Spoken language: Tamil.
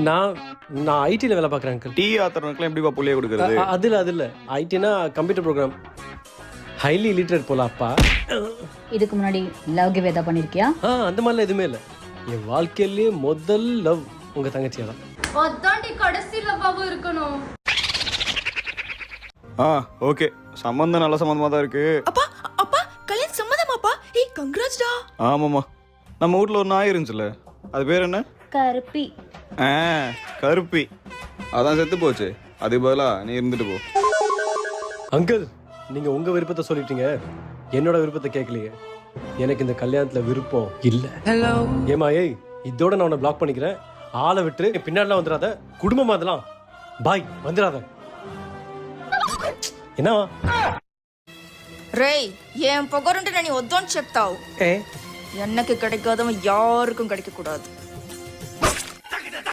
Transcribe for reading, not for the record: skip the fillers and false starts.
நான் நான் ஐடியில் வேலை பார்க்குறேன் அங்கிள். டீ ஆத்துறவனுக்குலாம் எப்படிப்பா புள்ளைய கொடுக்கறது? அதில் ஐடினா கம்ப்யூட்டர் ப்ரோக்ராம். ஹைலி லிட்டரேட் போல அப்பா. இதுக்கு முன்னாடி லவ் கிவ் ஏதாவது பண்ணிருக்கியா? அந்த மாதிரிலாம் எதுவுமே இல்லை. என் வாழ்க்கையிலேயே முதல் லவ் உங்கள் தங்கச்சியா தான். அதான்டி கடைசி லவ்வாவும் இருக்கணும். ஓகே, சம்பந்தம் நல்ல சம்பந்தமா தான் இருக்கு. அப்பா அப்பா கல்யாணம் சம்மதமாப்பா? ஏய் கங்க்ராட்ஸ்டா. ஆமாம்மா, நம்ம வீட்டில் ஒரு நாய் இருந்துச்சுல, அது பேர் என்ன? கருப்பி. கருப்பி. அதான் செத்து போச்சு. அதுக்கு பதிலா நீ இருந்துட்டு போ. அங்கிள், நீங்கள் உங்கள் விருப்பத்தை சொல்லிட்டீங்க, என்னோட விருப்பத்தை கேட்கலையே. எனக்கு இந்த கல்யாணத்தில் விருப்பம் இல்லை. ஏமா ஏய், இதோட நான் உன்னை பிளாக் பண்ணிக்கிறேன். ஆளை விட்டு பின்னாடிலாம் வந்துடாத. குடும்பமா அதெல்லாம். பாய், வந்துடாத. என்ன రేయ్ ఏం పొగరుంటే నేను వద్దని చెప్తావు. ఎన్నకి கிடைக்காதவன் யாருக்கும் கிடைக்க கூடாது.